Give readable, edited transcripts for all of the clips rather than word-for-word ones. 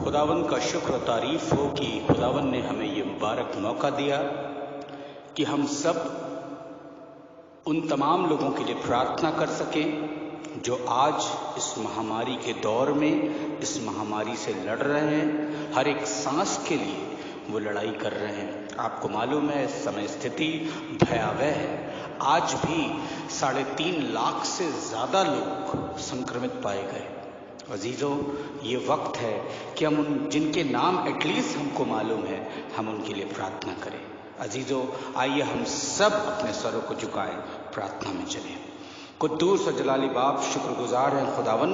खुदावंद का शुक्र और तारीफ हो कि खुदावंद ने हमें ये मुबारक मौका दिया कि हम सब उन तमाम लोगों के लिए प्रार्थना कर सकें जो आज इस महामारी के दौर में इस महामारी से लड़ रहे हैं। हर एक सांस के लिए वो लड़ाई कर रहे हैं। आपको मालूम है इस समय स्थिति भयावह है। आज भी 3.5 लाख से ज़्यादा लोग संक्रमित पाए गए। अजीज़ों, ये वक्त है कि हम उन जिनके नाम एटलीस्ट हमको मालूम है हम उनके लिए प्रार्थना करें। अजीज़ों, आइए हम सब अपने सरों को झुकाएं, प्रार्थना में चलें। कुद्दूस और जलाली बाप, शुक्रगुजार हैं खुदावन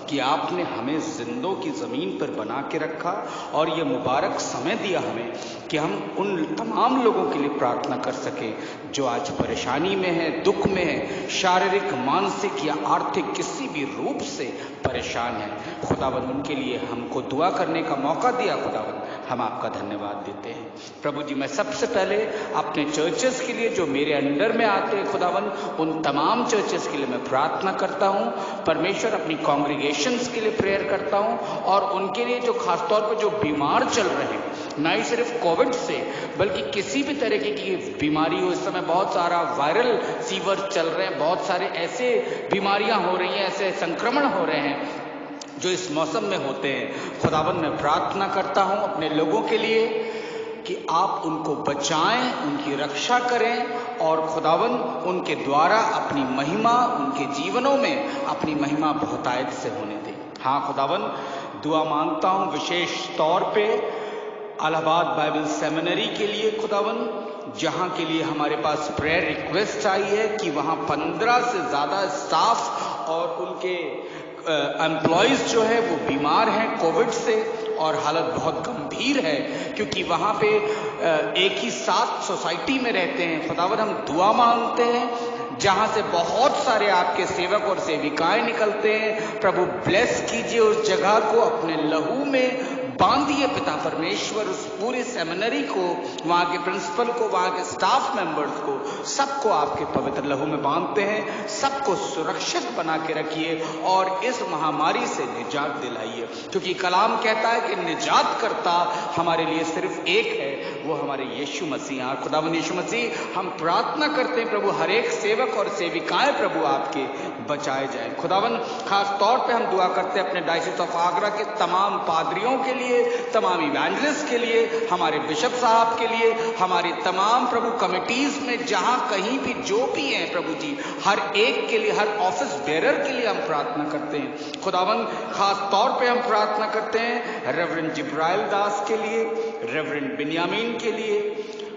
कि आपने हमें जिंदों की ज़मीन पर बना के रखा और ये मुबारक समय दिया हमें कि हम उन तमाम लोगों के लिए प्रार्थना कर सकें जो आज परेशानी में है, दुख में है, शारीरिक, मानसिक या आर्थिक किसी भी रूप से परेशान है। खुदावन उनके लिए हमको दुआ करने का मौका दिया। खुदावन हम आपका धन्यवाद देते हैं। प्रभु जी, मैं सबसे पहले अपने चर्चेस के लिए जो मेरे अंडर में आते हैं खुदावन, उन तमाम चर्चेस के लिए मैं प्रार्थना करता हूँ। परमेश्वर, अपनी कॉन्ग्रीगेशंस के लिए प्रेयर करता हूँ और उनके लिए जो खासतौर पर जो बीमार चल रहे हैं, ना ही सिर्फ कोविड से बल्कि किसी भी तरीके की बीमारी हो। इस समय बहुत सारा वायरल फीवर चल रहे हैं, बहुत सारे ऐसे बीमारियां हो रही हैं, ऐसे संक्रमण हो रहे हैं जो इस मौसम में होते हैं। खुदावन, मैं प्रार्थना करता हूं अपने लोगों के लिए कि आप उनको बचाएं, उनकी रक्षा करें और खुदावन उनके द्वारा अपनी महिमा, उनके जीवनों में अपनी महिमा बहुतायत से होने दें। हाँ खुदावन, दुआ मांगता हूं विशेष तौर पे इलाहाबाद बाइबल सेमिनरी के लिए खुदावन, जहां के लिए हमारे पास प्रेयर रिक्वेस्ट आई है कि वहां 15 से ज़्यादा स्टाफ और उनके एम्प्लॉयज़ जो है वो बीमार हैं कोविड से और हालत बहुत गंभीर है, क्योंकि वहाँ पे एक ही साथ सोसाइटी में रहते हैं। खुदावंद, हम दुआ मांगते हैं जहाँ से बहुत सारे आपके सेवक और सेविकाएं निकलते हैं। प्रभु, ब्लेस कीजिए उस जगह को, अपने लहू में बांधिए पिता परमेश्वर, उस पूरे सेमिनरी को, वहाँ के प्रिंसिपल को, वहाँ के स्टाफ मेंबर्स को, सबको आपके पवित्र लहू में बांधते हैं। सबको सुरक्षित बना के रखिए और इस महामारी से निजात दिलाइए, क्योंकि कलाम कहता है कि निजात करता हमारे लिए सिर्फ एक है, वो हमारे यीशु मसीह हैं। खुदावंद यीशु मसीह, हम प्रार्थना करते हैं प्रभु हर एक सेवक और सेविकाएं प्रभु आपके बचाए जाए। खुदावंद, खास तौर पे हम दुआ करते हैं अपने डायसिस ऑफ आगरा के तमाम पादरियों के लिए, तमाम इवेंजलिस्ट के लिए, हमारे बिशप साहब के लिए, हमारी तमाम प्रभु कमिटीज में जहां कहीं भी जो भी हैं प्रभु जी, हर एक के लिए, हर ऑफिस बेरर के लिए हम प्रार्थना करते हैं। खुदावंद, खास तौर पे हम प्रार्थना करते हैं रेवरेंड जिब्राइल दास के लिए, रेवरेंड बिन्यामीन के लिए,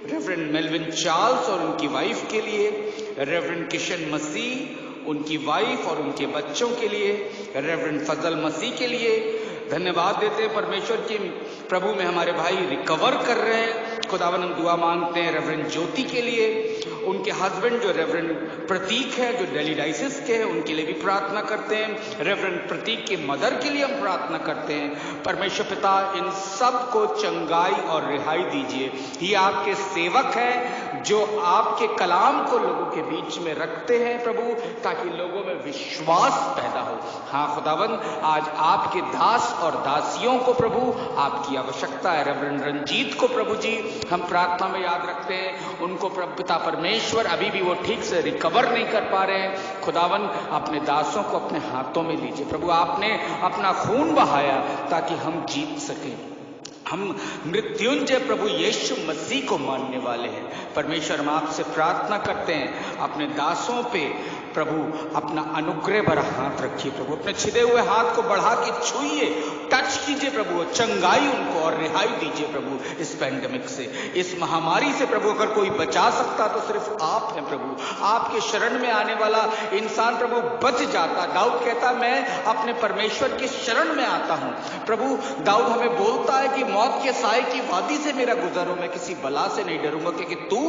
रेवरेंड मेलविन चार्ल्स और उनकी वाइफ के लिए, रेवरेंड किशन मसीह, उनकी वाइफ और उनके बच्चों के लिए, रेवरेंड फजल मसीह के लिए धन्यवाद देते हैं परमेश्वर की प्रभु में हमारे भाई रिकवर कर रहे हैं। खुदावन, हम दुआ मांगते हैं रेवरेंड ज्योति के लिए, उनके हस्बैंड जो रेवरेंड प्रतीक है जो दिल्ली डायसिस के हैं, उनके लिए भी प्रार्थना करते हैं। रेवरेंड प्रतीक के मदर के लिए हम प्रार्थना करते हैं। परमेश्वर पिता, इन सब को चंगाई और रिहाई दीजिए। ये आपके सेवक हैं जो आपके कलाम को लोगों के बीच में रखते हैं प्रभु, ताकि लोगों में विश्वास पैदा हो। हाँ खुदावंद, आज आपके दास और दासियों को प्रभु आपकी आवश्यकता है। रेवरेंड रंजीत को प्रभु जी हम प्रार्थना में याद रखते हैं। उनको प्रभु पिता परमेश्वर, अभी भी वो ठीक से रिकवर नहीं कर पा रहे हैं। खुदावन, अपने दासों को अपने हाथों में लीजिए प्रभु। आपने अपना खून बहाया ताकि हम जीत सकें। हम मृत्युंजय प्रभु यीशु मसीह को मानने वाले हैं। परमेश्वर, हम आपसे प्रार्थना करते हैं अपने दासों पे प्रभु अपना अनुग्रह भरा हाथ रखिए प्रभु। अपने छिदे हुए हाथ को बढ़ा के छूइए, टच कीजिए प्रभु, चंगाई उनको और रिहाई दीजिए प्रभु इस पैंडेमिक से, इस महामारी से प्रभु। अगर कोई बचा सकता तो सिर्फ आप हैं प्रभु। आपके शरण में आने वाला इंसान प्रभु बच जाता। दाऊद कहता, मैं अपने परमेश्वर के शरण में आता हूं प्रभु। दाऊद हमें बोलता है कि मौत के साए की वादी से मेरा गुजर हो, मैं किसी बला से नहीं डरूंगा क्योंकि तू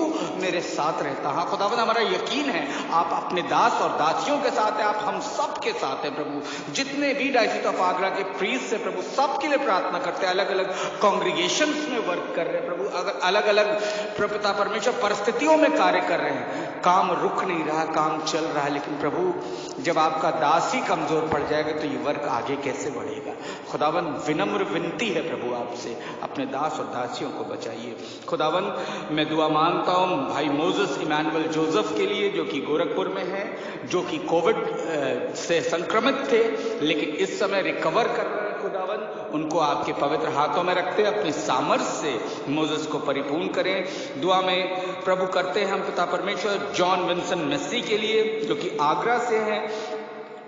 मेरे साथ रहता। हाँ खुदावंद, हमारा यकीन है आप अपने दास दास और दासियों के साथ है, आप हम सब के साथ हैं प्रभु। जितने भी डायसिस ऑफ आगरा के प्रीस्ट है प्रभु, सबके लिए प्रार्थना करते हैं। अलग अलग कांग्रीगेशंस में वर्क कर रहे हैं प्रभु, अलग अलग पिता परमेश्वर परिस्थितियों में कार्य कर रहे हैं। काम रुक नहीं रहा, काम चल रहा है, लेकिन प्रभु जब आपका दास ही कमजोर पड़ जाएगा तो ये वर्क आगे कैसे बढ़ेगा। खुदावन विनम्र विनती है प्रभु आपसे, अपने दास और दासियों को बचाइए। खुदावन मैं दुआ मांगता हूं भाई मोजेस इमैनुअल जोसेफ के लिए, जो कि गोरखपुर में है, जो कि कोविड से संक्रमित थे लेकिन इस समय रिकवर कर रहे हैं। खुदावन उनको आपके पवित्र हाथों में रखते हैं, अपनी सामर्थ से मोजेस को परिपूर्ण करें। दुआ में प्रभु करते हैं हम पिता परमेश्वर जॉन विंसन मेसी के लिए, जो कि आगरा से हैं,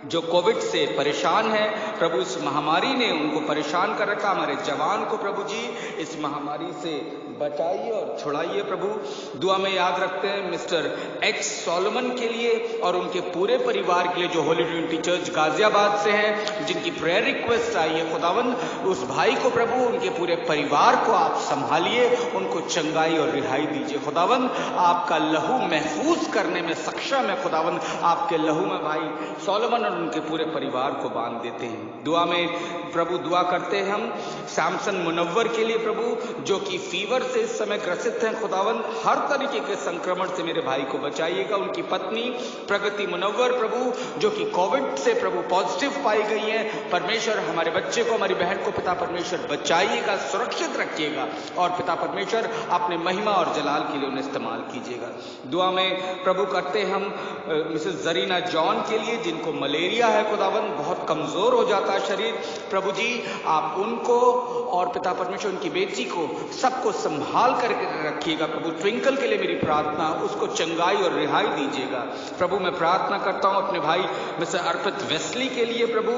जो कोविड से परेशान है प्रभु। इस महामारी ने उनको परेशान कर रखा। हमारे जवान को प्रभु जी इस महामारी से बचाइए और छुड़ाइए प्रभु। दुआ में याद रखते हैं मिस्टर एक्स सोलोमन के लिए और उनके पूरे परिवार के लिए, जो होली ट्रिनिटी चर्च गाजियाबाद से हैं, जिनकी प्रेयर रिक्वेस्ट आई है। खुदावन उस भाई को प्रभु, उनके पूरे परिवार को आप संभालिए, उनको चंगाई और रिहाई दीजिए। खुदावन आपका लहू महफूज करने में सक्षम है। खुदावन आपके लहू में भाई सोलोमन और उनके पूरे परिवार को बांध देते हैं। दुआ में प्रभु दुआ करते हैं हम सैमसन मुनव्वर के लिए प्रभु, जो कि फीवर से इस समय ग्रसित हैं। खुदावन हर तरीके के संक्रमण से मेरे भाई को बचाइएगा। उनकी पत्नी प्रगति मुनव्वर प्रभु, जो कि कोविड से प्रभु पॉजिटिव पाई गई हैं। परमेश्वर हमारे बच्चे को, हमारी बहन को पिता परमेश्वर बचाइएगा, सुरक्षित रखिएगा और पिता परमेश्वर अपने महिमा और जलाल के लिए उन्हें इस्तेमाल कीजिएगा। दुआ में प्रभु करते हम मिसेस जरीना जॉन के लिए, जिनको मलेरिया है। खुदावन बहुत कमजोर हो जाता है शरीर, प्रभु जी आप उनको और पिता परमेश्वर उनकी बेटी को सबको संभाल करके रखिएगा प्रभु। ट्विंकल के लिए मेरी प्रार्थना, उसको चंगाई और रिहाई दीजिएगा प्रभु। मैं प्रार्थना करता हूं अपने भाई मिस्टर अर्पित वेस्ली के लिए प्रभु,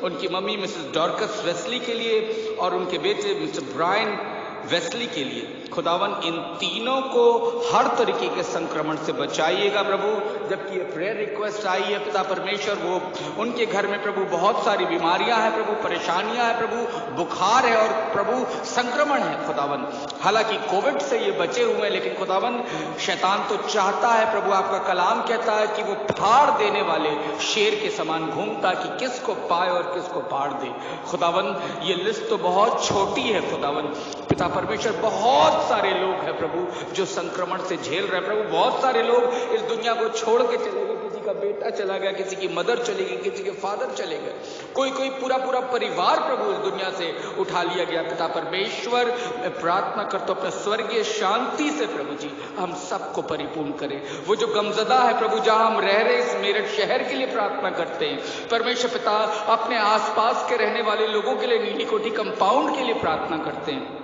उनकी मम्मी मिसेस डॉर्कस वेस्ली के लिए और उनके बेटे मिस्टर ब्रायन वेस्ली के लिए। खुदावन इन तीनों को हर तरीके के संक्रमण से बचाइएगा प्रभु। जबकि ये प्रेयर रिक्वेस्ट आई है पिता परमेश्वर, वो उनके घर में प्रभु बहुत सारी बीमारियां हैं प्रभु, परेशानियां हैं प्रभु, बुखार है और प्रभु संक्रमण है खुदावन। हालांकि कोविड से ये बचे हुए हैं, लेकिन खुदावन शैतान तो चाहता है प्रभु, आपका कलाम कहता है कि वो फाड़ देने वाले शेर के समान घूमता कि किसको पाए और किसको फाड़ दे। खुदावन ये लिस्ट तो बहुत छोटी है खुदावन। पिता परमेश्वर बहुत सारे लोग हैं प्रभु जो संक्रमण से झेल रहे हैं प्रभु। बहुत सारे लोग इस दुनिया को छोड़ के चले गए, किसी का बेटा चला गया, किसी की मदर चली गई, किसी के फादर चले गए, कोई पूरा परिवार प्रभु इस दुनिया से उठा लिया गया। पिता परमेश्वर मैं प्रार्थना करता हूं अपने स्वर्गीय शांति से प्रभु जी हम सबको परिपूर्ण करें। वो जो गमजदा है प्रभु, जहां हम रह रहे इस मेरठ शहर के लिए प्रार्थना करते हैं परमेश्वर पिता, अपने आसपास के रहने वाले लोगों के लिए नीली कोठी कंपाउंड के लिए प्रार्थना करते हैं।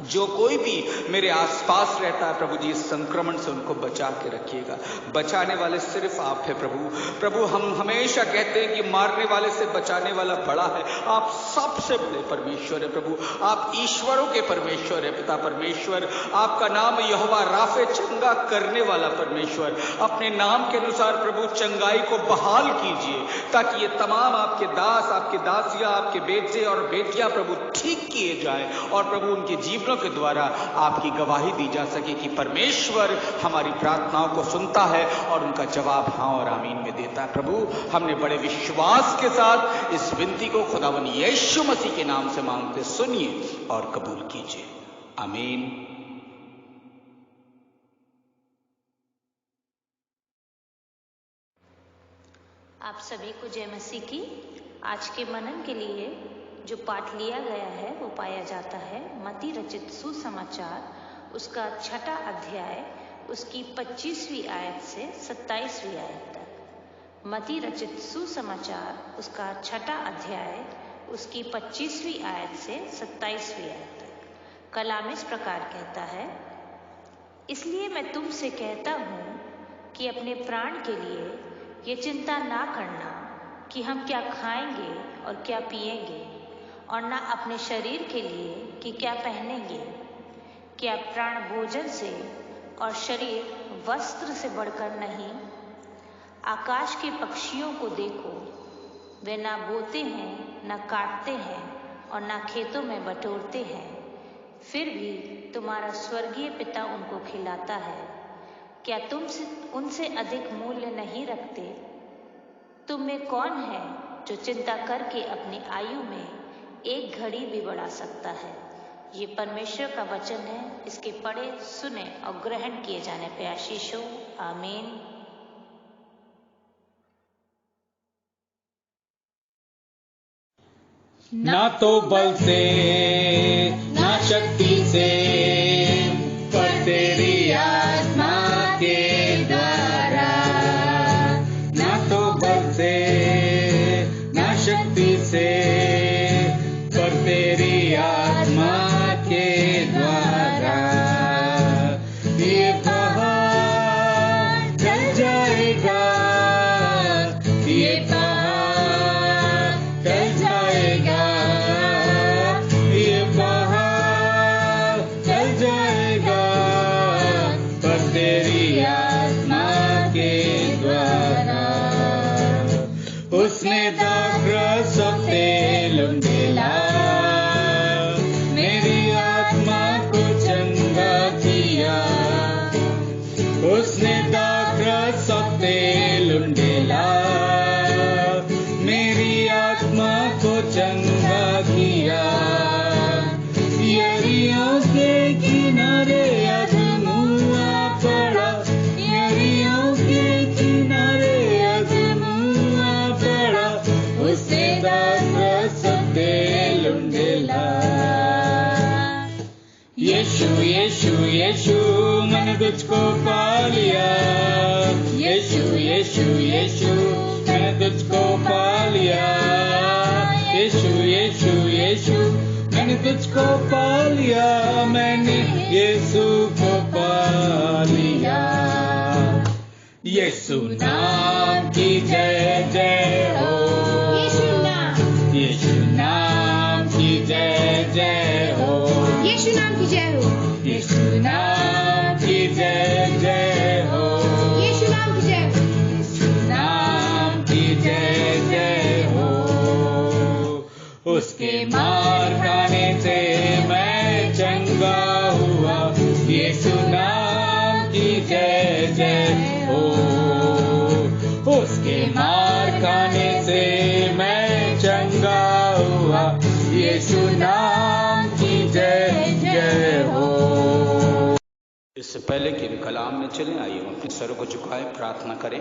जो कोई भी मेरे आसपास रहता है प्रभु जी इस संक्रमण से उनको बचा के रखिएगा। बचाने वाले सिर्फ आप है प्रभु। प्रभु हम हमेशा कहते हैं कि मारने वाले से बचाने वाला बड़ा है। आप सबसे बड़े परमेश्वर है प्रभु, आप ईश्वरों के परमेश्वर है पिता परमेश्वर। आपका नाम यहोवा राफे, चंगा करने वाला परमेश्वर। अपने नाम के अनुसार प्रभु चंगाई को बहाल कीजिए ताकि ये तमाम आपके दास, आपके दासियां, आपके बेटे और बेटियां प्रभु ठीक किए जाए और प्रभु उनके जीवन के द्वारा आपकी गवाही दी जा सके कि परमेश्वर हमारी प्रार्थनाओं को सुनता है और उनका जवाब हां और आमीन में देता है। प्रभु हमने बड़े विश्वास के साथ इस विनती को खुदावन यीशु मसीह के नाम से मांगते सुनिए और कबूल कीजिए, आमीन। आप सभी को जय मसीह की। आज के मनन के लिए जो पाठ लिया गया है वो पाया जाता है मत्ती रचित सुसमाचार, उसका 6वां अध्याय, उसकी 25वीं आयत से 27वीं आयत तक। मत्ती रचित सुसमाचार उसका 6वां अध्याय, उसकी 25वीं आयत से 27वीं आयत तक। कलाम इस प्रकार कहता है, इसलिए मैं तुमसे कहता हूँ कि अपने प्राण के लिए ये चिंता ना करना कि हम क्या खाएंगे और क्या पिएंगे, और ना अपने शरीर के लिए कि क्या पहनेंगे। क्या प्राण भोजन से और शरीर वस्त्र से बढ़कर नहीं? आकाश के पक्षियों को देखो, वे ना बोते हैं, ना काटते हैं और ना खेतों में बटोरते हैं, फिर भी तुम्हारा स्वर्गीय पिता उनको खिलाता है। क्या तुम उनसे अधिक मूल्य नहीं रखते? तुम में कौन है जो चिंता करके अपनी आयु में एक घड़ी भी बढ़ा सकता है? ये परमेश्वर का वचन है। इसके पढ़े, सुने और ग्रहण किए जाने पे आशीष हो। आमीन। ना तो बल से ना शक्ति से, पर तेरी आत्मा के द्वारा। ना तो बल से ना शक्ति से, पर तेरी आत्मा के द्वारा। ये पहाड़ चल जाएगा, ये पहाड़ चल जाएगा, ये पहाड़ चल जाएगा, पर तेरी आत्मा के द्वारा। उसने दाखरस और तेल उंडेला, मेरी आत्मा को चंगा किया। उसने दाखरस और तेल उंडेला, मेरी आत्मा को चंगा किया। यरीहों के किनारे अधमुआ पड़ा, यरीहों के किनारे अधमुआ पड़ा। उसने दाखरस और तेल उंडेला। यीशु यीशु यीशु मैंने तुझको पा लिया। यीशु यीशु यीशु मैंने तुझको पा लिया। यीशु यीशु यीशु मैंने तुझको पा लिया। मैंने यीशु को पा लिया। यीशु नाम की जय जय हो। यीशु नाम, यीशु नाम की जय जय हो। यीशु नाम की जय हो। यीशु नाम की जय जय हो। यीशु नाम की जय हो। यीशु नाम की जय जय हो। उसके मार खाने से मैं चंगा हुआ। यीशु नाम की जय जय हो। उसके मार खाने से मैं चंगा हुआ। यीशु नाम की जय जय हो। इससे पहले कि हम कलाम में चलें, आइए हम अपने सरों को झुकाएं, प्रार्थना करें।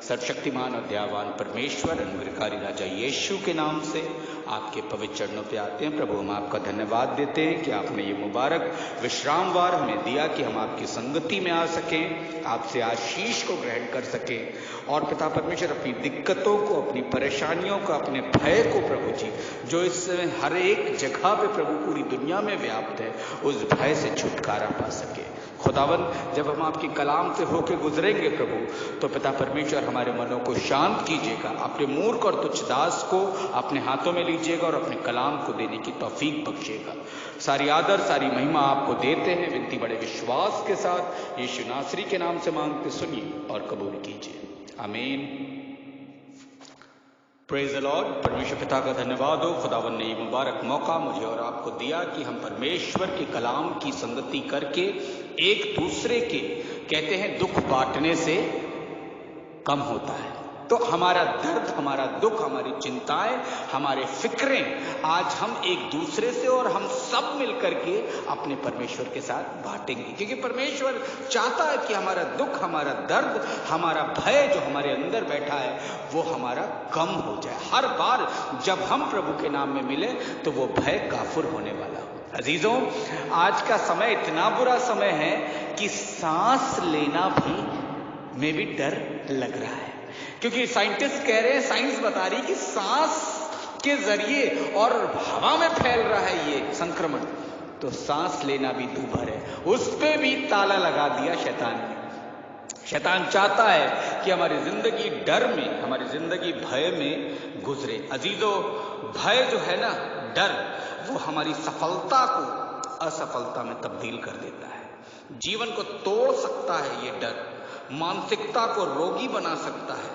सर्वशक्तिमान और दयावान परमेश्वर, अनुग्रहकारी राजा यीशु के नाम से आपके पवित्र चरणों पे आते हैं। प्रभु, हम आपका धन्यवाद देते हैं कि आपने ये मुबारक विश्रामवार हमें दिया कि हम आपकी संगति में आ सकें, आपसे आशीष को ग्रहण कर सकें। और पिता परमेश्वर, अपनी दिक्कतों को, अपनी परेशानियों को, अपने भय को प्रभु जी, जो इस समय हर एक जगह पे प्रभु पूरी दुनिया में व्याप्त है, उस भय से छुटकारा पा सके। खुदावन, जब हम आपकी कलाम से होके गुजरेंगे प्रभु, तो पिता परमेश्वर हमारे मनों को शांत कीजिएगा। अपने मूर्ख और तुच्छ दास को अपने हाथों में लीजिएगा और अपने कलाम को देने की तौफीक बख्शिएगा। सारी आदर, सारी महिमा आपको देते हैं, विनती बड़े विश्वास के साथ यीशु नासरी के नाम से मांगते सुनिए और कबूल कीजिए। आमीन। Praise the Lord. परमेश्वर पिता का धन्यवाद हो, खुदावन ने ये मुबारक मौका मुझे और आपको दिया कि हम परमेश्वर के कलाम की संगति करके एक दूसरे के, कहते हैं, दुख बांटने से कम होता है। तो हमारा दर्द, हमारा दुख, हमारी चिंताएं, हमारे फिक्रें आज हम एक दूसरे से और हम सब मिलकर के अपने परमेश्वर के साथ बांटेंगे, क्योंकि परमेश्वर चाहता है कि हमारा दुख, हमारा दर्द, हमारा भय जो हमारे अंदर बैठा है वो हमारा कम हो जाए। हर बार जब हम प्रभु के नाम में मिले तो वो भय काफुर होने वाला हो। अजीजों, आज का समय इतना बुरा समय है कि सांस लेना में भी डर लग रहा है, क्योंकि साइंटिस्ट कह रहे हैं, साइंस बता रही है कि सांस के जरिए और हवा में फैल रहा है ये संक्रमण। तो सांस लेना भी दूभर है, उस पे भी ताला लगा दिया शैतान ने। शैतान चाहता है कि हमारी जिंदगी डर में, हमारी जिंदगी भय में गुजरे। अजीजों, भय जो है ना, डर, वो हमारी सफलता को असफलता में तब्दील कर देता है। जीवन को तोड़ सकता है ये डर, मानसिकता को रोगी बना सकता है,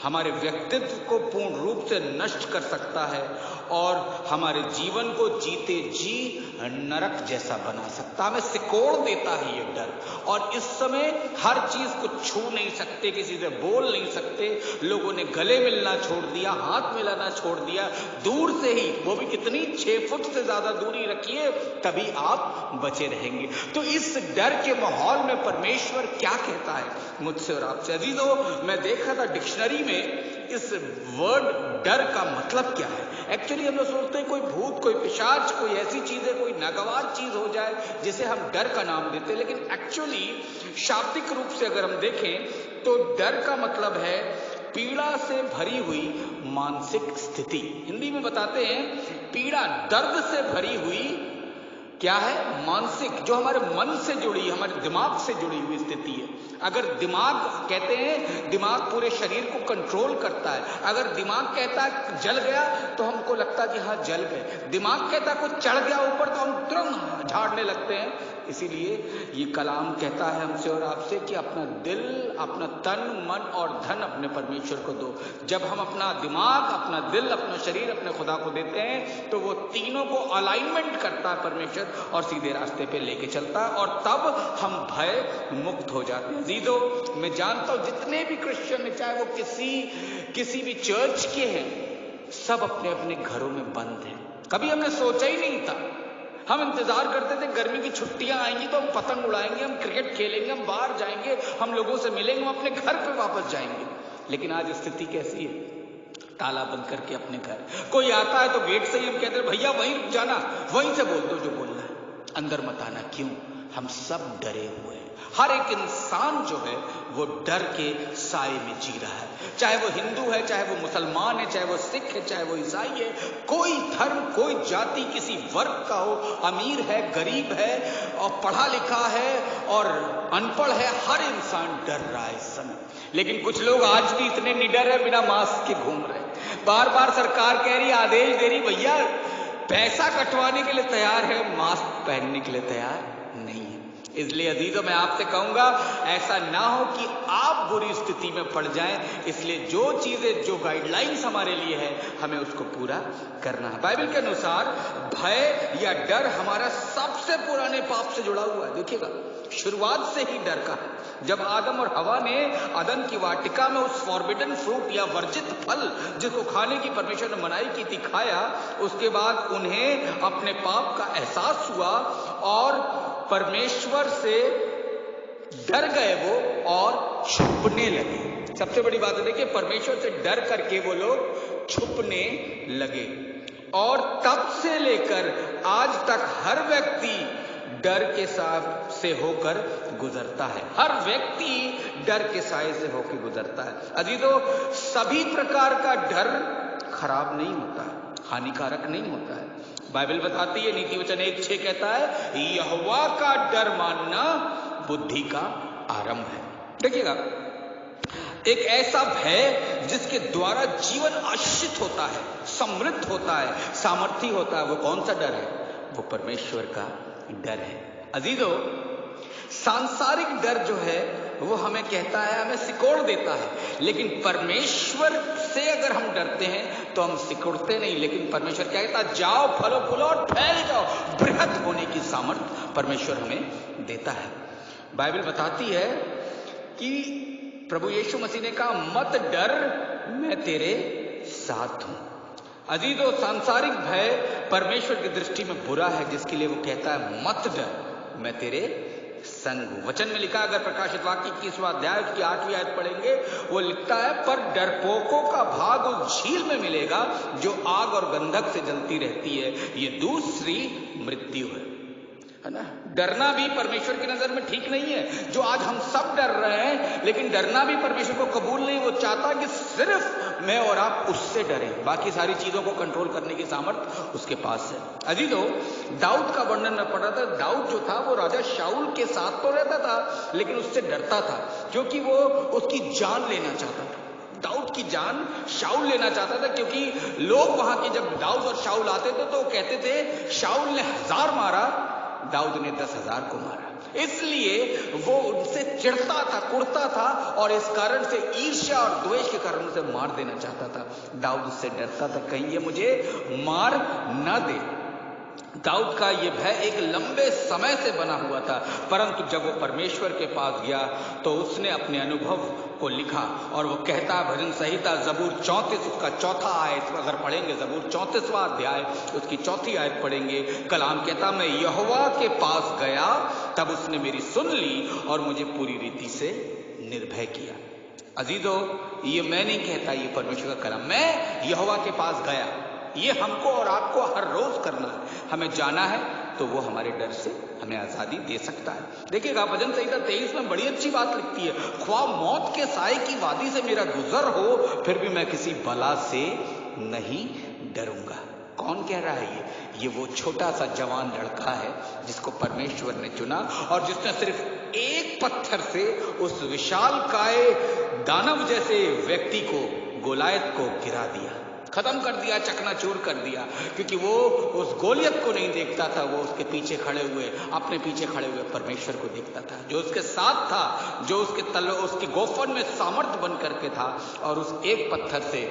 हमारे व्यक्तित्व को पूर्ण रूप से नष्ट कर सकता है और हमारे जीवन को जीते जी नरक जैसा बना सकता, हमें सिकोड़ देता है ये डर। और इस समय हर चीज को छू नहीं सकते, किसी से बोल नहीं सकते, लोगों ने गले मिलना छोड़ दिया, हाथ मिलाना छोड़ दिया, दूर से ही, वो भी कितनी 6 फुट से ज्यादा दूरी रखिए तभी आप बचे रहेंगे। तो इस डर के माहौल में परमेश्वर क्या कहता है मुझसे और आपसे? अजीजों, मैं देखा था डिक्शनरी में इस वर्ड डर का मतलब क्या है। एक्चुअली हम लोग सोचते हैं कोई भूत, कोई पिशाच, कोई ऐसी चीज है, कोई नागवार चीज हो जाए जिसे हम डर का नाम देते हैं, लेकिन एक्चुअली शाब्दिक रूप से अगर हम देखें तो डर का मतलब है पीड़ा से भरी हुई मानसिक स्थिति। हिंदी में बताते हैं पीड़ा, दर्द से भरी हुई क्या है? मानसिक, जो हमारे मन से जुड़ी, हमारे दिमाग से जुड़ी हुई स्थिति है। अगर दिमाग, कहते हैं दिमाग पूरे शरीर को कंट्रोल करता है, अगर दिमाग कहता है जल गया तो हमको लगता है कि हाँ जल गए, दिमाग कहता है कुछ चढ़ गया ऊपर तो हम तुरंत झाड़ने लगते हैं। इसीलिए ये कलाम कहता है हमसे और आपसे कि अपना दिल, अपना तन, मन और धन अपने परमेश्वर को दो। जब हम अपना दिमाग, अपना दिल, अपना शरीर अपने खुदा को देते हैं तो वो तीनों को अलाइनमेंट करता है परमेश्वर और सीधे रास्ते पे लेके चलता है, और तब हम भय मुक्त हो जाते हैं। अजीजों, मैं जानता हूं जितने भी क्रिश्चियन हैं, चाहे वो किसी भी चर्च के हैं, सब अपने अपने घरों में बंद हैं। कभी हमने सोचा ही नहीं था, हम इंतजार करते थे गर्मी की छुट्टियां आएंगी तो हम पतंग उड़ाएंगे, हम क्रिकेट खेलेंगे, हम बाहर जाएंगे, हम लोगों से मिलेंगे, हम अपने घर पे वापस जाएंगे। लेकिन आज स्थिति कैसी है? ताला बंद करके अपने घर, कोई आता है तो गेट से ही हम कहते हैं भैया वहीं रुक जाना, वहीं से बोल दो जो बोलना है, अंदर मत आना। क्यों? हम सब डरे हुए हैं। हर एक इंसान जो है वो डर के साए में जी रहा है, चाहे वो हिंदू है, चाहे वो मुसलमान है, चाहे वो सिख है, चाहे वो ईसाई है, कोई धर्म, कोई जाति, किसी वर्ग का हो, अमीर है, गरीब है, और पढ़ा लिखा है और अनपढ़ है, हर इंसान डर रहा है इस समय। लेकिन कुछ लोग आज भी इतने निडर है, बिना मास्क के घूम रहे। बार बार सरकार कह रही, आदेश दे रही, भैया पैसा कटवाने के लिए तैयार है, मास्क पहनने के लिए तैयार नहीं है। इसलिए अजीजों, मैं आपसे कहूंगा ऐसा ना हो कि आप बुरी स्थिति में पड़ जाएं। इसलिए जो चीजें, जो गाइडलाइंस हमारे लिए है, हमें उसको पूरा करना है। बाइबल के अनुसार भय या डर हमारा सबसे पुराने पाप से जुड़ा हुआ है। देखिएगा, शुरुआत से ही डर का है। जब आदम और हवा ने अदन की वाटिका में उस फॉरबिडन फ्रूट या वर्जित फल जिसको खाने की परमेश्वर ने मनाही की थी खाया, उसके बाद उन्हें अपने पाप का एहसास हुआ और परमेश्वर से डर गए वो और छुपने लगे। सबसे बड़ी बात है, देखिए, परमेश्वर से डर करके वो लोग छुपने लगे। और तब से लेकर आज तक हर व्यक्ति डर के साए से होकर गुजरता है। हर व्यक्ति डर के साए से होकर गुजरता है। अजीजों, सभी प्रकार का डर खराब नहीं होता है, हानिकारक नहीं होता है। बाइबल बताती है, नीति वचन 1:6 कहता है, यहोवा का डर मानना बुद्धि का आरंभ है। देखिएगा, एक ऐसा भय जिसके द्वारा जीवन आश्रित होता है, समृद्ध होता है, सामर्थी होता है, वो कौन सा डर है? वो परमेश्वर का डर है। अजीजों, सांसारिक डर जो है वो हमें कहता है, हमें सिकोड़ देता है, लेकिन परमेश्वर से अगर हम डरते हैं तो हम सिकुड़ते नहीं। लेकिन परमेश्वर क्या कहता है? जाओ, फलो फूलो और फैल जाओ। बृहद होने की सामर्थ परमेश्वर हमें देता है। बाइबल बताती है कि प्रभु यीशु मसीह ने कहा, मत डर, मैं तेरे साथ हूं। अजीजों, सांसारिक भय परमेश्वर की दृष्टि में बुरा है, जिसके लिए वो कहता है मत डर, मैं तेरे संग हूं। वचन में लिखा, अगर प्रकाशित वाक्य 21वां अध्याय उसकी 8वीं आयत पढ़ेंगे, वो लिखता है, पर डरपोकों का भाग उस झील में मिलेगा जो आग और गंधक से जलती रहती है, ये दूसरी मृत्यु है ना। डरना भी परमेश्वर की नजर में ठीक नहीं है। जो आज हम सब डर रहे हैं, लेकिन डरना भी परमेश्वर को कबूल नहीं। वो चाहता कि सिर्फ मैं और आप उससे डरें, बाकी सारी चीजों को कंट्रोल करने की सामर्थ उसके पास है। अजीजों, दाऊद का वर्णन में पढ़ा था। दाऊद जो था वो राजा शाऊल के साथ तो रहता था, लेकिन उससे डरता था, क्योंकि वो उसकी जान लेना चाहता था। दाऊद की जान शाऊल लेना चाहता था, क्योंकि लोग वहां के जब दाऊद और शाऊल आते थे तो कहते थे, शाऊल ने 1000 मारा दाऊद ने 10,000 को मारा। इसलिए वो उनसे चिढ़ता था, कुड़ता था और इस कारण से ईर्ष्या और द्वेष के कारण उसे मार देना चाहता था। दाऊद उससे डरता था कहीं ये मुझे मार ना दे। दाऊद का ये भय एक लंबे समय से बना हुआ था, परंतु जब वो परमेश्वर के पास गया तो उसने अपने अनुभव को लिखा और वो कहता है भजन संहिता जबूर 34 उसका चौथा आयत अगर पढ़ेंगे, जबूर 34वां अध्याय उसकी चौथी आयत पढ़ेंगे, कलाम कहता मैं यहोवा के पास गया तब उसने मेरी सुन ली और मुझे पूरी रीति से निर्भय किया। अजीजों, ये मैं नहीं कहता, ये परमेश्वर का कलाम। मैं यहोवा के पास गया, ये हमको और आपको हर रोज करना है। हमें जाना है तो वो हमारे डर से हमें आजादी दे सकता है। देखिएगा भजन संहिता 23 में बड़ी अच्छी बात लिखती है, ख्वाह मौत के साए की वादी से मेरा गुजर हो फिर भी मैं किसी बला से नहीं डरूंगा। कौन कह रहा है ये वो छोटा सा जवान लड़का है जिसको परमेश्वर ने चुना और जिसने सिर्फ एक पत्थर से उस विशालकाय दानव जैसे व्यक्ति को, गोलायत को गिरा दिया, खत्म कर दिया, चकनाचूर कर दिया, क्योंकि वो उस गोलियत को नहीं देखता था, वो उसके पीछे खड़े हुए, अपने पीछे खड़े हुए परमेश्वर को देखता था जो उसके साथ था, जो उसके गोफन में सामर्थ्य बन करके था और उस एक पत्थर से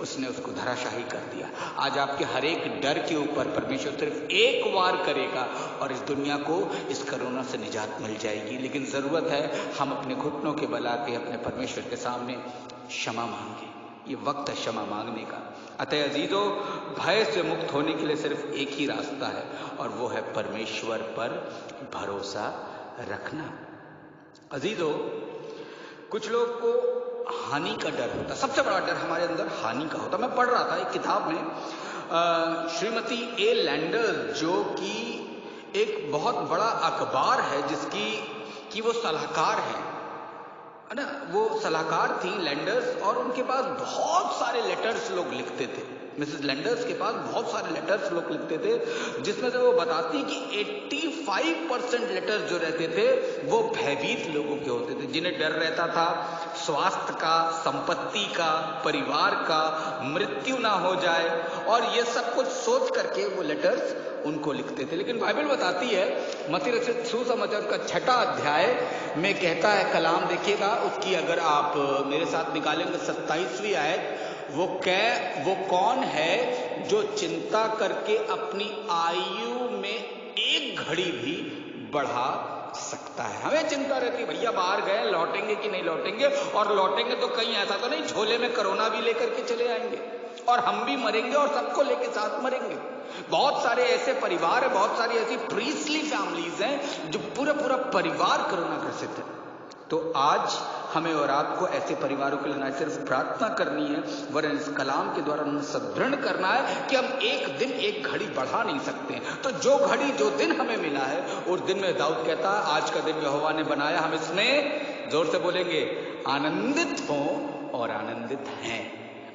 उसने उसको धराशाही कर दिया। आज आपके हर एक डर के ऊपर परमेश्वर सिर्फ एक वार करेगा और इस दुनिया को इस कोरोना से निजात मिल जाएगी। लेकिन जरूरत है हम अपने घुटनों के बल आके अपने परमेश्वर के सामने क्षमा मांगे। ये वक्त है क्षमा मांगने का। अतः अजीजों, भय से मुक्त होने के लिए सिर्फ एक ही रास्ता है और वो है परमेश्वर पर भरोसा रखना। अजीजों, कुछ लोग को हानि का डर होता, सबसे बड़ा डर हमारे अंदर हानि का होता। मैं पढ़ रहा था एक किताब में श्रीमती ए लैंडर्स, जो कि एक बहुत बड़ा अखबार है जिसकी वो सलाहकार है ना, वो सलाहकार थी लैंडर्स, और उनके पास बहुत सारे लेटर्स लोग लिखते थे। मिसेस लैंडर्स के पास बहुत सारे लेटर्स लोग लिखते थे, जिसमें से वो बताती कि 85% लेटर्स जो रहते थे वो भयभीत लोगों के होते थे, जिन्हें डर रहता था स्वास्थ्य का, संपत्ति का, परिवार का, मृत्यु ना हो जाए, और ये सब कुछ सोच करके वो लेटर्स उनको लिखते थे। लेकिन बाइबल बताती है, मत्ती रचित सुसमाचार का 6वां अध्याय में कहता है कलाम, देखिएगा उसकी अगर आप मेरे साथ निकालेंगे 27वीं आयत, वो कौन है जो चिंता करके अपनी आयु में एक घड़ी भी बढ़ा सकता है। हमें चिंता रहती है भैया बाहर गए, लौटेंगे कि नहीं लौटेंगे, और लौटेंगे तो कहीं ऐसा तो नहीं झोले में कोरोना भी लेकर के चले आएंगे और हम भी मरेंगे और सबको लेके साथ मरेंगे। बहुत सारे ऐसे परिवार है, बहुत सारी ऐसी प्रीस्टली फैमिलीज हैं जो पूरा परिवार कोरोना ग्रसित है। तो आज हमें और आपको ऐसे परिवारों के लिए न सिर्फ प्रार्थना करनी है, वरन इस कलाम के द्वारा उन्हें सुदृढ़ करना है कि हम एक दिन एक घड़ी बढ़ा नहीं सकते। तो जो घड़ी जो दिन हमें मिला है, उस दिन में दाऊद कहता है आज का दिन यहोवा ने बनाया, हम इसमें, जोर से बोलेंगे, आनंदित हों और आनंदित हैं।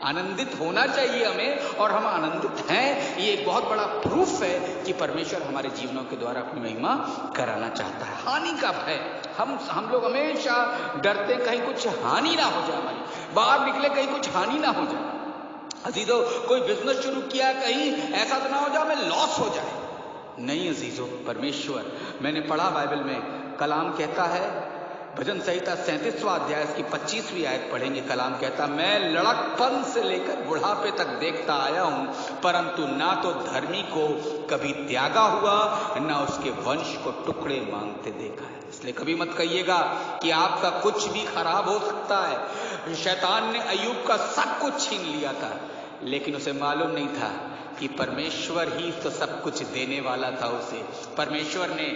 आनंदित होना चाहिए हमें और हम आनंदित हैं। ये एक बहुत बड़ा प्रूफ है कि परमेश्वर हमारे जीवनों के द्वारा अपनी महिमा कराना चाहता है। हानि का भय, हम लोग हमेशा डरते हैं कहीं कुछ हानि ना हो जाए, हमारी बाहर निकले कहीं कुछ हानि ना हो जाए। अजीजों, कोई बिजनेस शुरू किया, कहीं ऐसा तो ना हो जाए हमें लॉस हो जाए। नहीं अजीजों, परमेश्वर, मैंने पढ़ा बाइबल में, कलाम कहता है, भजन संहिता 37वां अध्याय की 25वीं आयत पढ़ेंगे, कलाम कहता, मैं लड़कपन से लेकर बुढ़ापे तक देखता आया हूं, परंतु ना तो धर्मी को कभी त्यागा हुआ, ना उसके वंश को टुकड़े मांगते देखा है। इसलिए कभी मत कहिएगा कि आपका कुछ भी खराब हो सकता है। शैतान ने अय्यूब का सब कुछ छीन लिया था, लेकिन उसे मालूम नहीं था कि परमेश्वर ही तो सब कुछ देने वाला था। उसे परमेश्वर ने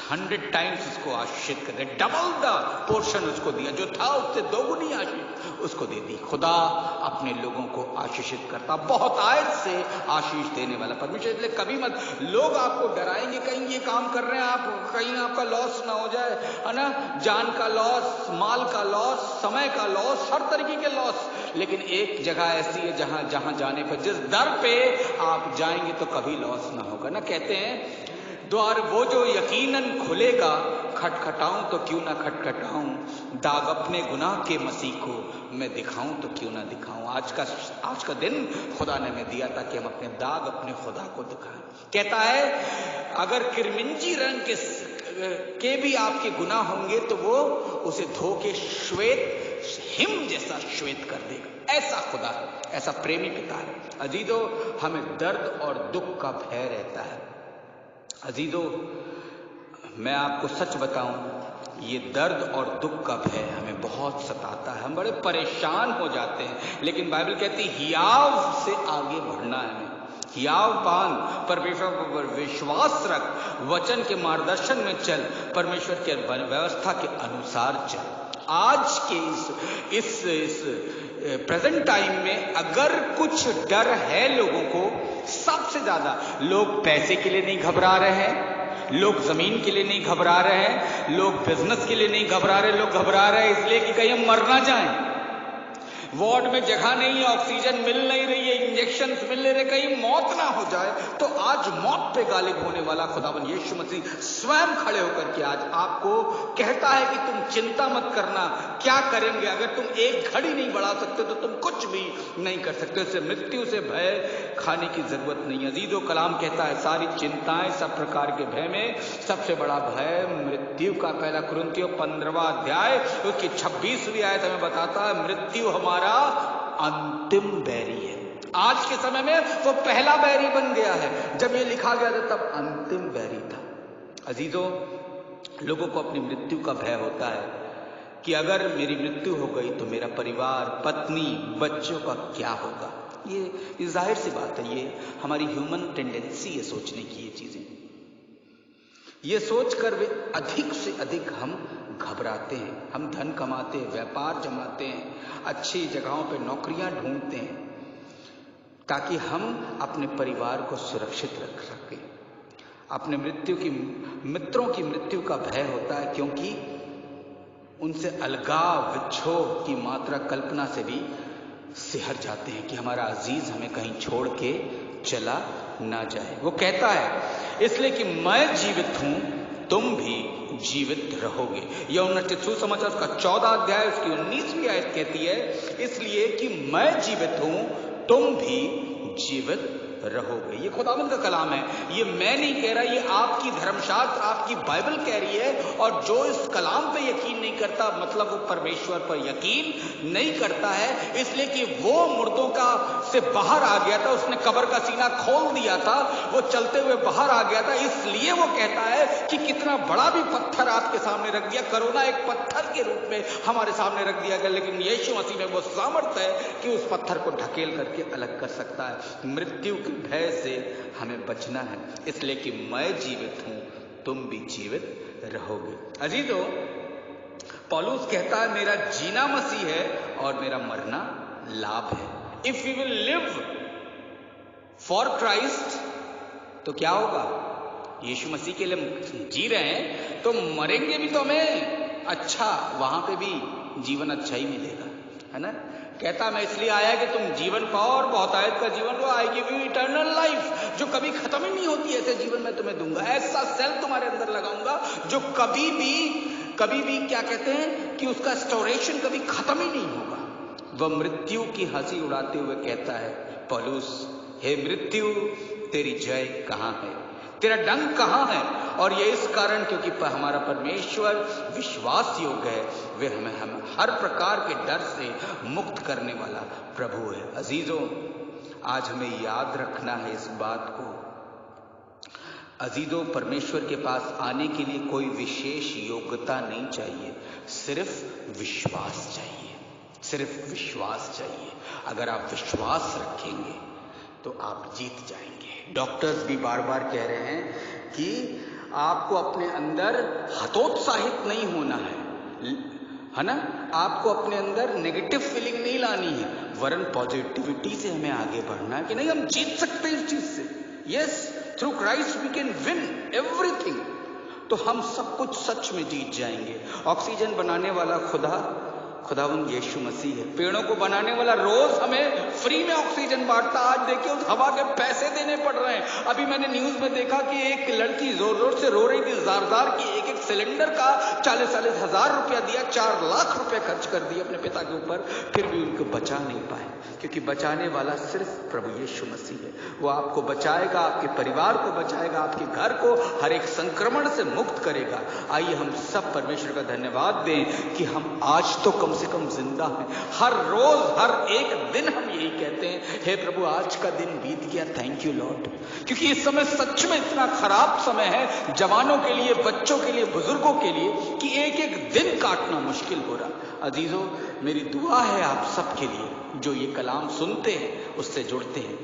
100 टाइम्स उसको आशीषित कर दिया, डबल द पोर्शन उसको दिया, जो था उससे दोगुनी आशीष उसको दे दी। खुदा अपने लोगों को आशीषित करता, बहुत आयत से आशीष देने वाला परमेश्वर। इसलिए कभी मत, लोग आपको डराएंगे, कहीं ये काम कर रहे हैं आप, कहीं आपका लॉस ना हो जाए, है ना, जान का लॉस, माल का लॉस, समय का लॉस, हर तरीके के लॉस। लेकिन एक जगह ऐसी है जहां जाने पर, जिस दर पे आप जाएंगे तो कभी लॉस ना होगा। ना कहते हैं, द्वार वो जो यकीनन खुलेगा, खटखटाऊं तो क्यों ना खटखटाऊं, दाग अपने गुनाह के मसीह को मैं दिखाऊं तो क्यों ना दिखाऊं। आज का दिन खुदा ने हमें दिया था कि हम अपने दाग अपने खुदा को दिखाएं। कहता है अगर किरमिंजी रंग के भी आपके गुनाह होंगे तो वो उसे धो के श्वेत हिम जैसा श्वेत कर देगा। ऐसा खुदा है, ऐसा प्रेमी पिता है। अजीजों, हमें दर्द और दुख का भय रहता है। अजीजों, मैं आपको सच बताऊं, ये दर्द और दुख का भय हमें बहुत सताता है, हम बड़े परेशान हो जाते हैं। लेकिन बाइबल कहती है हियाव से आगे बढ़ना है हमें। हियाव बांध, परमेश्वर पर विश्वास रख, वचन के मार्गदर्शन में चल, परमेश्वर के व्यवस्था के अनुसार चल। आज के इस प्रेजेंट टाइम में अगर कुछ डर है लोगों को, सबसे ज्यादा लोग पैसे के लिए नहीं घबरा रहे हैं, लोग जमीन के लिए नहीं घबरा रहे हैं, लोग बिजनेस के लिए नहीं घबरा रहे, लोग घबरा रहे हैं इसलिए कि कहीं हम मर ना जाएं। वार्ड में जगह नहीं है, ऑक्सीजन मिल नहीं रही है, इंजेक्शन मिल नहीं रहे, कहीं मौत ना हो जाए। तो आज मौत पे गालिब होने वाला खुदावन यीशु मसीह स्वयं खड़े होकर के आज आपको कहता है कि तुम चिंता मत करना। क्या करेंगे? अगर तुम एक घड़ी नहीं बढ़ा सकते तो तुम कुछ भी नहीं कर सकते। इससे मृत्यु से भय खाने की जरूरत नहीं है। अजीजों, कलाम कहता है सारी चिंताएं सब प्रकार के भय में सबसे बड़ा भय मृत्यु का। पहला कुरिन्थियों 15वां अध्याय उसकी 26वीं आयत हमें बताता है मृत्यु हमारा अंतिम बैरी है। आज के समय में वो पहला बैरी बन गया है, जब ये लिखा गया था तब अंतिम बैरी था। अजीजों, लोगं को अपनी मृत्यु का भय होता है कि अगर मेरी मृत्यु हो गई तो मेरा परिवार, पत्नी, बच्चों का क्या होगा। ये जाहिर सी बात है, ये हमारी ह्यूमन टेंडेंसी है सोचने की। ये चीजें ये सोचकर वे अधिक से अधिक हम घबराते हैं। हम धन कमाते हैं, व्यापार जमाते हैं, अच्छी जगहों पे नौकरियां ढूंढते हैं ताकि हम अपने परिवार को सुरक्षित रख सकें। अपने मित्रों की मृत्यु का भय होता है क्योंकि उनसे अलगाव, विच्छोह की मात्रा कल्पना से भी सिहर जाते हैं कि हमारा अजीज हमें कहीं छोड़ के चला ना जाए। वो कहता है इसलिए कि मैं जीवित हूं, तुम भी जीवित रहोगे। यूहन्ना सुसमाचार का 14 अध्याय उसकी 19वीं आयत कहती है इसलिए कि मैं जीवित हूं, तुम भी जीवित रहोगे। ये खुदावंद का कलाम है, ये मैं नहीं कह रहा, ये आपकी धर्मशास्त्र, आपकी बाइबल कह रही है। और जो इस कलाम पे यकीन नहीं करता मतलब वो परमेश्वर पर यकीन नहीं करता है, इसलिए कि वो मुर्दों का से बाहर आ गया था, उसने कब्र का सीना खोल दिया था, वो चलते हुए बाहर आ गया था। इसलिए वो कहता है कि कितना बड़ा भी पत्थर आपके सामने रख दिया, कोरोना एक पत्थर के रूप में हमारे सामने रख दिया गया, लेकिन यीशु मसीह में वो सामर्थ्य है कि उस पत्थर को ढकेल करके अलग कर सकता है। मृत्यु भय से हमें बचना है, इसलिए कि मैं जीवित हूं, तुम भी जीवित रहोगे। अजीजों, पौलुस कहता है मेरा जीना मसीह है और मेरा मरना लाभ है। If we will live for Christ तो क्या होगा? यीशु मसीह के लिए जी रहे हैं तो मरेंगे भी तो हमें अच्छा, वहां पे भी जीवन अच्छा ही मिलेगा, है ना। कहता मैं इसलिए आया कि तुम जीवन पाओ और बहुतायत का जीवन लो। I give you eternal life, जो कभी खत्म ही नहीं होती, ऐसे जीवन मैं तुम्हें दूंगा। ऐसा सेल तुम्हारे अंदर लगाऊंगा जो कभी भी क्या कहते हैं कि उसका स्टोरेशन कभी खत्म ही नहीं होगा। वह मृत्यु की हंसी उड़ाते हुए कहता है पौलुस, हे मृत्यु तेरी जय कहां है, तेरा डंक कहां है? और ये इस कारण क्योंकि हमारा परमेश्वर विश्वास योग्य है, वे हमें हर प्रकार के डर से मुक्त करने वाला प्रभु है। अजीजों, आज हमें याद रखना है इस बात को। अजीजों, परमेश्वर के पास आने के लिए कोई विशेष योग्यता नहीं चाहिए, सिर्फ विश्वास चाहिए, सिर्फ विश्वास चाहिए। अगर आप विश्वास रखेंगे तो आप जीत जाएंगे। डॉक्टर्स भी बार बार कह रहे हैं कि आपको अपने अंदर हतोत्साहित नहीं होना है ना, आपको अपने अंदर नेगेटिव फीलिंग नहीं लानी है, वरन पॉजिटिविटी से हमें आगे बढ़ना है कि नहीं हम जीत सकते हैं इस चीज से। Yes, through Christ we can win everything. तो हम सब कुछ सच में जीत जाएंगे। ऑक्सीजन बनाने वाला खुदावंद यीशु मसीह है। पेड़ों को बनाने वाला रोज हमें फ्री में ऑक्सीजन बांटता। आज देखिए उस हवा के पैसे देने पड़ रहे हैं। अभी मैंने न्यूज में देखा कि एक लड़की जोर जोर से रो रही थी, जार-जार की एक सिलेंडर का 40-40 हजार रुपया दिया, 4 लाख रुपया खर्च कर दिए अपने पिता के ऊपर, फिर भी उनको बचा नहीं पाए, क्योंकि बचाने वाला सिर्फ प्रभु यीशु मसीह है। वो आपको बचाएगा, आपके परिवार को बचाएगा, आपके घर को हर एक संक्रमण से मुक्त करेगा। आइए हम सब परमेश्वर का धन्यवाद दें कि हम आज तो कम से कम जिंदा हैं। हर रोज हर एक दिन हम यही कहते हैं, हे प्रभु आज का दिन बीत गया, थैंक यू लॉर्ड, क्योंकि इस समय सच में इतना खराब समय है जवानों के लिए, बच्चों के लिए, बुजुर्गों के लिए, कि एक एक दिन काटना मुश्किल हो रहा। अजीजों, मेरी दुआ है आप सब के लिए जो ये कलाम सुनते हैं, उससे जुड़ते हैं।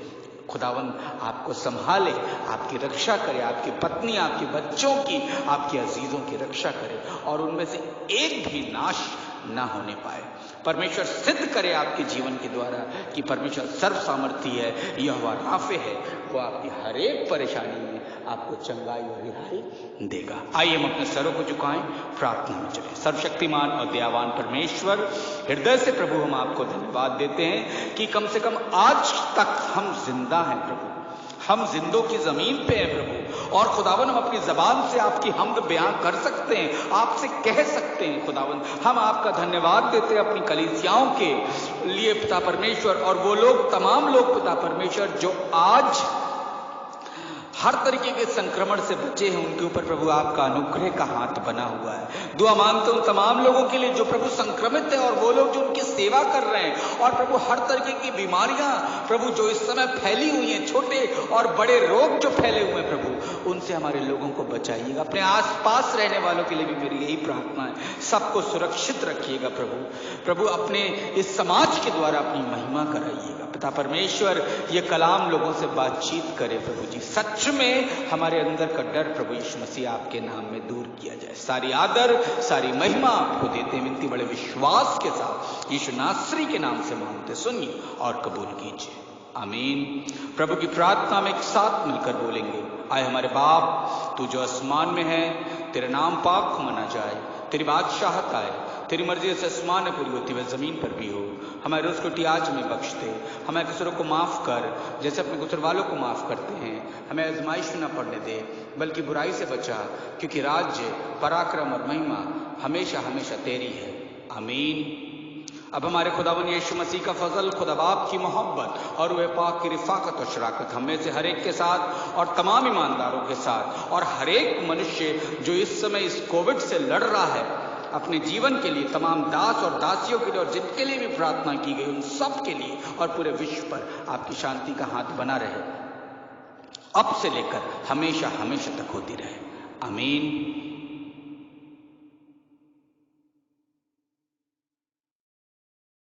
खुदावन आपको संभाले, आपकी रक्षा करे, आपकी पत्नी, आपके बच्चों की, आपके अजीजों की रक्षा करे, और उनमें से एक भी नाश ना होने पाए। परमेश्वर सिद्ध करे आपके जीवन के द्वारा कि परमेश्वर सर्व सामर्थी है, यहोवा राफे है, वो आपकी हर एक परेशानी में आपको चंगाई और रिहाई देगा। आइए हम अपने सरों को झुकाएं, प्रार्थना में चलें। सर्वशक्तिमान और दयावान परमेश्वर, हृदय से प्रभु हम आपको धन्यवाद देते हैं कि कम से कम आज तक हम जिंदा हैं प्रभु, हम जिंदों की जमीन पे हैं प्रभु, और खुदावन हम अपनी जबान से आपकी हम्द बयां कर सकते हैं, आपसे कह सकते हैं। खुदावन हम आपका धन्यवाद देते हैं अपनी कलीसियाओं के लिए पिता परमेश्वर, और वो लोग, तमाम लोग पिता परमेश्वर जो आज हर तरीके के संक्रमण से बचे हैं, उनके ऊपर प्रभु आपका अनुग्रह का हाथ बना हुआ है। दुआ मांगते हूं तमाम लोगों के लिए जो प्रभु संक्रमित है, और वो लोग जो उनकी सेवा कर रहे हैं, और प्रभु हर तरीके की बीमारियां प्रभु जो इस समय फैली हुई हैं, छोटे और बड़े रोग जो फैले हुए हैं प्रभु, उनसे हमारे लोगों को बचाइएगा। अपने आसपास रहने वालों के लिए भी मेरी यही प्रार्थना है, सबको सुरक्षित रखिएगा प्रभु। प्रभु अपने इस समाज के द्वारा अपनी महिमा कराइएगा पिता परमेश्वर। ये कलाम लोगों से बातचीत करे प्रभु जी, सच में हमारे अंदर का डर प्रभु यीशु मसीह आपके नाम में दूर किया जाए। सारी आदर, सारी महिमा आपको देते हैं, विनती बड़े विश्वास के साथ यीशु नासरी के नाम से मांगते, सुनिए और कबूल कीजिए, आमीन। प्रभु की प्रार्थना में एक साथ मिलकर बोलेंगे। आए हमारे बाप, तू जो आसमान में है, तेरा नाम पाक माना जाए, तेरी बादशाहत आए, तेरी मर्जी जैसे आसमान में पूरी होती है जमीन पर भी हो। हमारे रोज को आज में बख्श दे, हमारे कसूरों को माफ कर जैसे अपने कसूर वालों को माफ करते हैं। हमें आजमाइश में न पड़ने दे, बल्कि बुराई से बचा, क्योंकि राज्य, पराक्रम और महिमा हमेशा हमेशा तेरी है, आमीन। अब हमारे खुदावन यीशु मसीह का फजल, खुदा बाप की मोहब्बत और वह पाक की रिफाकत और शराकत हमें से हर एक के साथ और तमाम ईमानदारों के साथ, और हर एक मनुष्य जो इस समय इस कोविड से लड़ रहा है अपने जीवन के लिए, तमाम दास और दासियों के लिए, और जिनके लिए भी प्रार्थना की गई उन सब के लिए, और पूरे विश्व पर आपकी शांति का हाथ बना रहे, अब से लेकर हमेशा हमेशा तक होती रहे, आमीन।